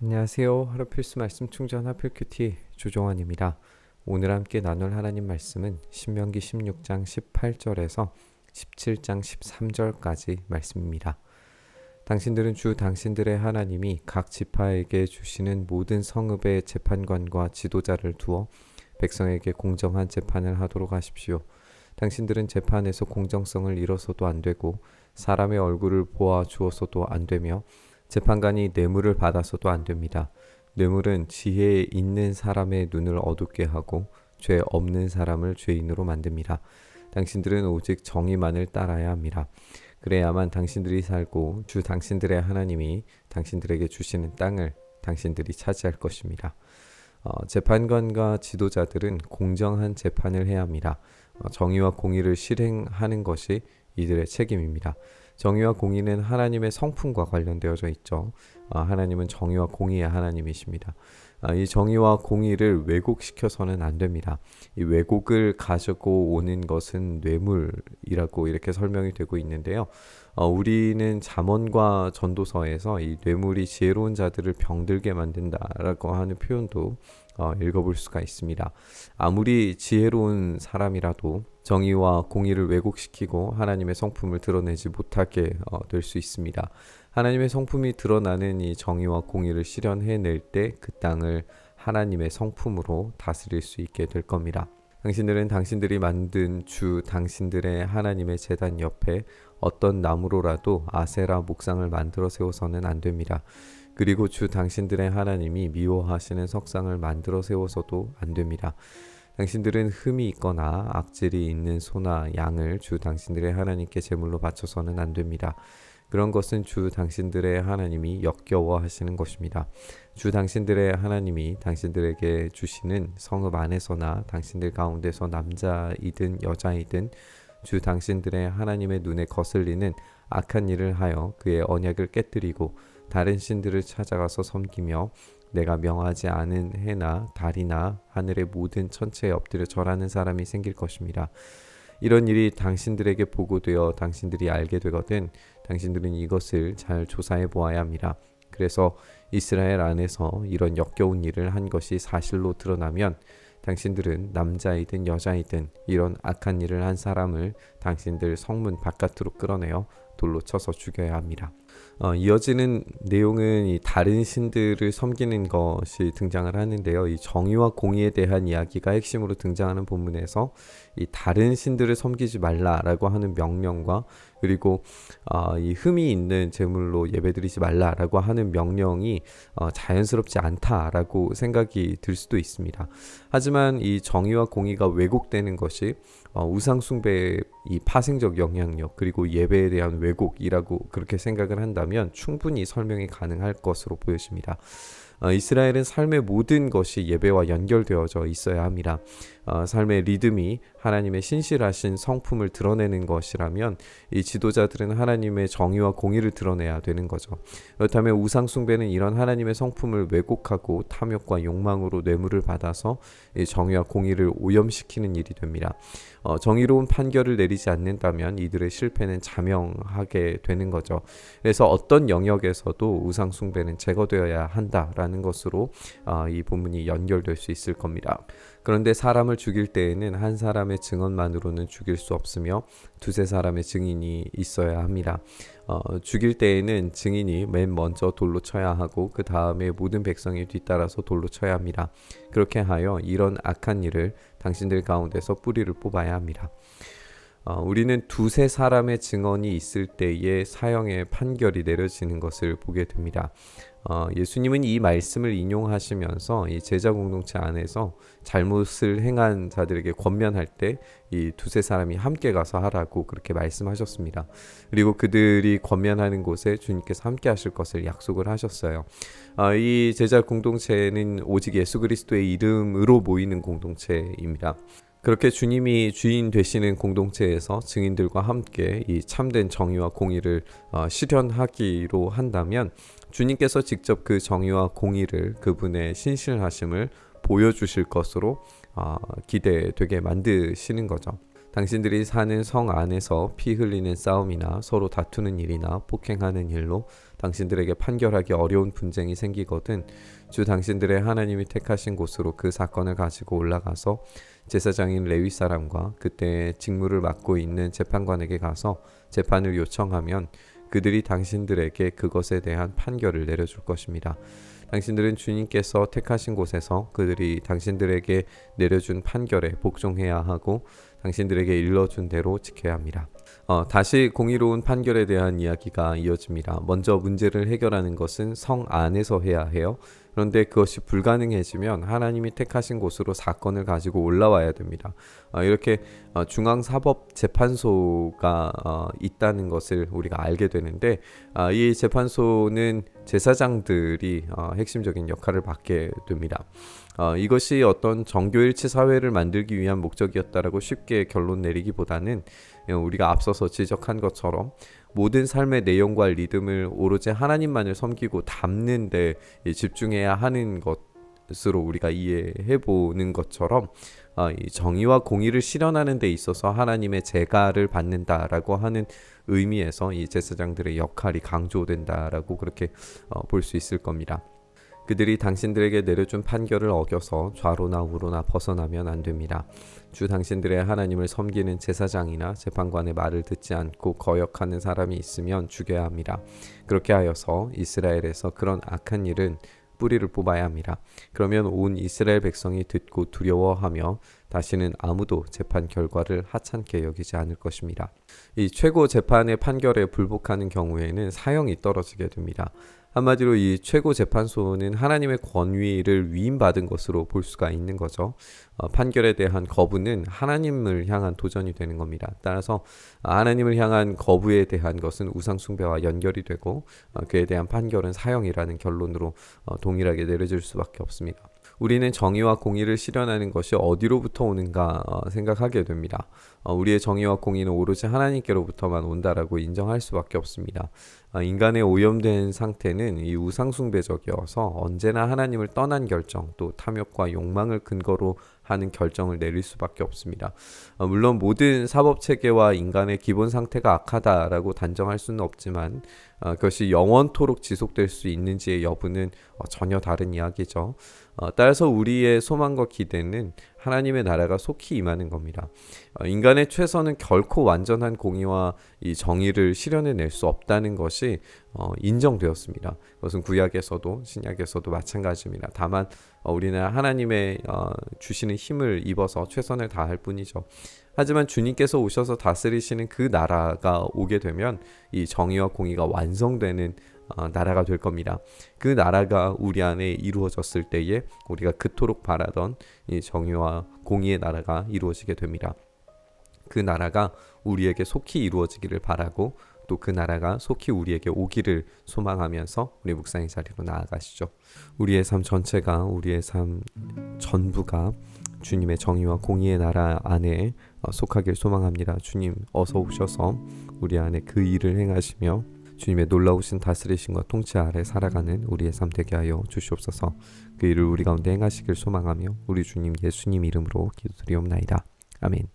안녕하세요. 하루 필수 말씀 충전 하필 큐티 조종원입니다. 오늘 함께 나눌 하나님 말씀은 신명기 16장 18절에서 17장 13절까지 말씀입니다. 당신들은 주 당신들의 하나님이 각 지파에게 주시는 모든 성읍의 재판관과 지도자를 두어 백성에게 공정한 재판을 하도록 하십시오. 당신들은 재판에서 공정성을 잃어서도 안 되고 사람의 얼굴을 보아 주어서도 안 되며 재판관이 뇌물을 받아서도 안 됩니다. 뇌물은 지혜 있는 사람의 눈을 어둡게 하고 죄 없는 사람을 죄인으로 만듭니다. 당신들은 오직 정의만을 따라야 합니다. 그래야만 당신들이 살고 주 당신들의 하나님이 당신들에게 주시는 땅을 당신들이 차지할 것입니다. 재판관과 지도자들은 공정한 재판을 해야 합니다. 정의와 공의를 실행하는 것이 이들의 책임입니다. 정의와 공의는 하나님의 성품과 관련되어져 있죠. 하나님은 정의와 공의의 하나님이십니다. 이 정의와 공의를 왜곡시켜서는 안 됩니다. 이 왜곡을 가지고 오는 것은 뇌물이라고 이렇게 설명이 되고 있는데요. 우리는 잠언과 전도서에서 이 뇌물이 지혜로운 자들을 병들게 만든다라고 하는 표현도 읽어볼 수가 있습니다. 아무리 지혜로운 사람이라도 정의와 공의를 왜곡시키고 하나님의 성품을 드러내지 못하게 될 수 있습니다. 하나님의 성품이 드러나는 이 정의와 공의를 실현해낼 때 그 땅을 하나님의 성품으로 다스릴 수 있게 될 겁니다. 당신들은 당신들이 만든 주 당신들의 하나님의 제단 옆에 어떤 나무로라도 아세라 목상을 만들어 세워서는 안 됩니다. 그리고 주 당신들의 하나님이 미워하시는 석상을 만들어 세워서도 안 됩니다. 당신들은 흠이 있거나 악질이 있는 소나 양을 주 당신들의 하나님께 제물로 바쳐서는 안 됩니다. 그런 것은 주 당신들의 하나님이 역겨워 하시는 것입니다. 주 당신들의 하나님이 당신들에게 주시는 성읍 안에서나 당신들 가운데서 남자이든 여자이든 주 당신들의 하나님의 눈에 거슬리는 악한 일을 하여 그의 언약을 깨뜨리고 다른 신들을 찾아가서 섬기며 내가 명하지 않은 해나 달이나 하늘의 모든 천체에 엎드려 절하는 사람이 생길 것입니다. 이런 일이 당신들에게 보고되어 당신들이 알게 되거든 당신들은 이것을 잘 조사해 보아야 합니다. 그래서 이스라엘 안에서 이런 역겨운 일을 한 것이 사실로 드러나면 당신들은 남자이든 여자이든 이런 악한 일을 한 사람을 당신들 성문 바깥으로 끌어내어 돌로 쳐서 죽여야 합니다. 이어지는 내용은 이 다른 신들을 섬기는 것이 등장을 하는데요. 이 정의와 공의에 대한 이야기가 핵심으로 등장하는 본문에서 이 다른 신들을 섬기지 말라라고 하는 명령과 그리고 이 흠이 있는 제물로 예배드리지 말라라고 하는 명령이 자연스럽지 않다라고 생각이 들 수도 있습니다. 하지만 이 정의와 공의가 왜곡되는 것이 우상 숭배의 이 파생적 영향력 그리고 예배에 대한 왜곡이라고 그렇게 생각을 한다면 충분히 설명이 가능할 것으로 보여집니다. 이스라엘은 삶의 모든 것이 예배와 연결되어져 있어야 합니다. 삶의 리듬이 하나님의 신실하신 성품을 드러내는 것이라면 이 지도자들은 하나님의 정의와 공의를 드러내야 되는 거죠. 그렇다면 우상 숭배는 이런 하나님의 성품을 왜곡하고 탐욕과 욕망으로 뇌물을 받아서 이 정의와 공의를 오염시키는 일이 됩니다. 정의로운 판결을 내리지 않는다면 이들의 실패는 자명하게 되는 거죠. 그래서 어떤 영역에서도 우상 숭배는 제거되어야 한다라는 것으로 이 본문이 연결될 수 있을 겁니다. 그런데 사람을 죽일 때에는 한 사람의 증언만으로는 죽일 수 없으며 두세 사람의 증인이 있어야 합니다. 죽일 때에는 증인이 맨 먼저 돌로 쳐야 하고 그 다음에 모든 백성이 뒤따라서 돌로 쳐야 합니다. 그렇게 하여 이런 악한 일을 당신들 가운데서 뿌리를 뽑아야 합니다. 우리는 두세 사람의 증언이 있을 때에 사형의 판결이 내려지는 것을 보게 됩니다. 예수님은 이 말씀을 인용하시면서 이 제자 공동체 안에서 잘못을 행한 자들에게 권면할 때 이 두세 사람이 함께 가서 하라고 그렇게 말씀하셨습니다. 그리고 그들이 권면하는 곳에 주님께서 함께 하실 것을 약속을 하셨어요. 이 제자 공동체는 오직 예수 그리스도의 이름으로 모이는 공동체입니다. 그렇게 주님이 주인 되시는 공동체에서 증인들과 함께 이 참된 정의와 공의를 실현하기로 한다면 주님께서 직접 그 정의와 공의를 그분의 신실하심을 보여주실 것으로 기대되게 만드시는 거죠. 당신들이 사는 성 안에서 피 흘리는 싸움이나 서로 다투는 일이나 폭행하는 일로 당신들에게 판결하기 어려운 분쟁이 생기거든 주 당신들의 하나님이 택하신 곳으로 그 사건을 가지고 올라가서 제사장인 레위 사람과 그때 직무를 맡고 있는 재판관에게 가서 재판을 요청하면 그들이 당신들에게 그것에 대한 판결을 내려줄 것입니다. 당신들은 주님께서 택하신 곳에서 그들이 당신들에게 내려준 판결에 복종해야 하고 당신들에게 일러준 대로 지켜야 합니다. 다시 공의로운 판결에 대한 이야기가 이어집니다. 먼저 문제를 해결하는 것은 성 안에서 해야 해요. 그런데 그것이 불가능해지면 하나님이 택하신 곳으로 사건을 가지고 올라와야 됩니다. 이렇게 중앙사법재판소가 있다는 것을 우리가 알게 되는데 이 재판소는 제사장들이 핵심적인 역할을 맡게 됩니다. 이것이 어떤 정교일치 사회를 만들기 위한 목적이었다라고 쉽게 결론 내리기보다는 우리가 앞서서 지적한 것처럼 모든 삶의 내용과 리듬을 오로지 하나님만을 섬기고 담는 데 집중해야 하는 것으로 우리가 이해해 보는 것처럼 이 정의와 공의를 실현하는 데 있어서 하나님의 제가를 받는다라고 하는 의미에서 이 제사장들의 역할이 강조된다라고 그렇게 볼 수 있을 겁니다. 그들이 당신들에게 내려준 판결을 어겨서 좌로나 우로나 벗어나면 안 됩니다. 주 당신들의 하나님을 섬기는 제사장이나 재판관의 말을 듣지 않고 거역하는 사람이 있으면 죽여야 합니다. 그렇게 하여서 이스라엘에서 그런 악한 일은 뿌리를 뽑아야 합니다. 그러면 온 이스라엘 백성이 듣고 두려워하며 다시는 아무도 재판 결과를 하찮게 여기지 않을 것입니다. 이 최고 재판의 판결에 불복하는 경우에는 사형이 떨어지게 됩니다. 한마디로 이 최고 재판소는 하나님의 권위를 위임받은 것으로 볼 수가 있는 거죠. 판결에 대한 거부는 하나님을 향한 도전이 되는 겁니다. 따라서 하나님을 향한 거부에 대한 것은 우상숭배와 연결이 되고 그에 대한 판결은 사형이라는 결론으로 동일하게 내려질 수밖에 없습니다. 우리는 정의와 공의를 실현하는 것이 어디로부터 오는가 생각하게 됩니다. 우리의 정의와 공의는 오로지 하나님께로부터만 온다라고 인정할 수밖에 없습니다. 인간의 오염된 상태는 이 우상숭배적이어서 언제나 하나님을 떠난 결정 또 탐욕과 욕망을 근거로 하는 결정을 내릴 수밖에 없습니다. 물론 모든 사법체계와 인간의 기본 상태가 악하다라고 단정할 수는 없지만 그것이 영원토록 지속될 수 있는지의 여부는 전혀 다른 이야기죠. 따라서 우리의 소망과 기대는 하나님의 나라가 속히 임하는 겁니다. 인간의 최선은 결코 완전한 공의와 이 정의를 실현해낼 수 없다는 것이 인정되었습니다. 그것은 구약에서도 신약에서도 마찬가지입니다. 다만 우리는 하나님의 주시는 힘을 입어서 최선을 다할 뿐이죠. 하지만 주님께서 오셔서 다스리시는 그 나라가 오게 되면 이 정의와 공의가 완성되는 나라가 될 겁니다. 그 나라가 우리 안에 이루어졌을 때에 우리가 그토록 바라던 이 정의와 공의의 나라가 이루어지게 됩니다. 그 나라가 우리에게 속히 이루어지기를 바라고 또 그 나라가 속히 우리에게 오기를 소망하면서 우리 묵상의 자리로 나아가시죠. 우리의 삶 전체가 우리의 삶 전부가 주님의 정의와 공의의 나라 안에 속하길 소망합니다. 주님 어서 오셔서 우리 안에 그 일을 행하시며 주님의 놀라우신 다스리심과 통치 아래 살아가는 우리의 삶 되게 하여 주시옵소서. 그 일을 우리 가운데 행하시길 소망하며 우리 주님 예수님 이름으로 기도드리옵나이다. 아멘.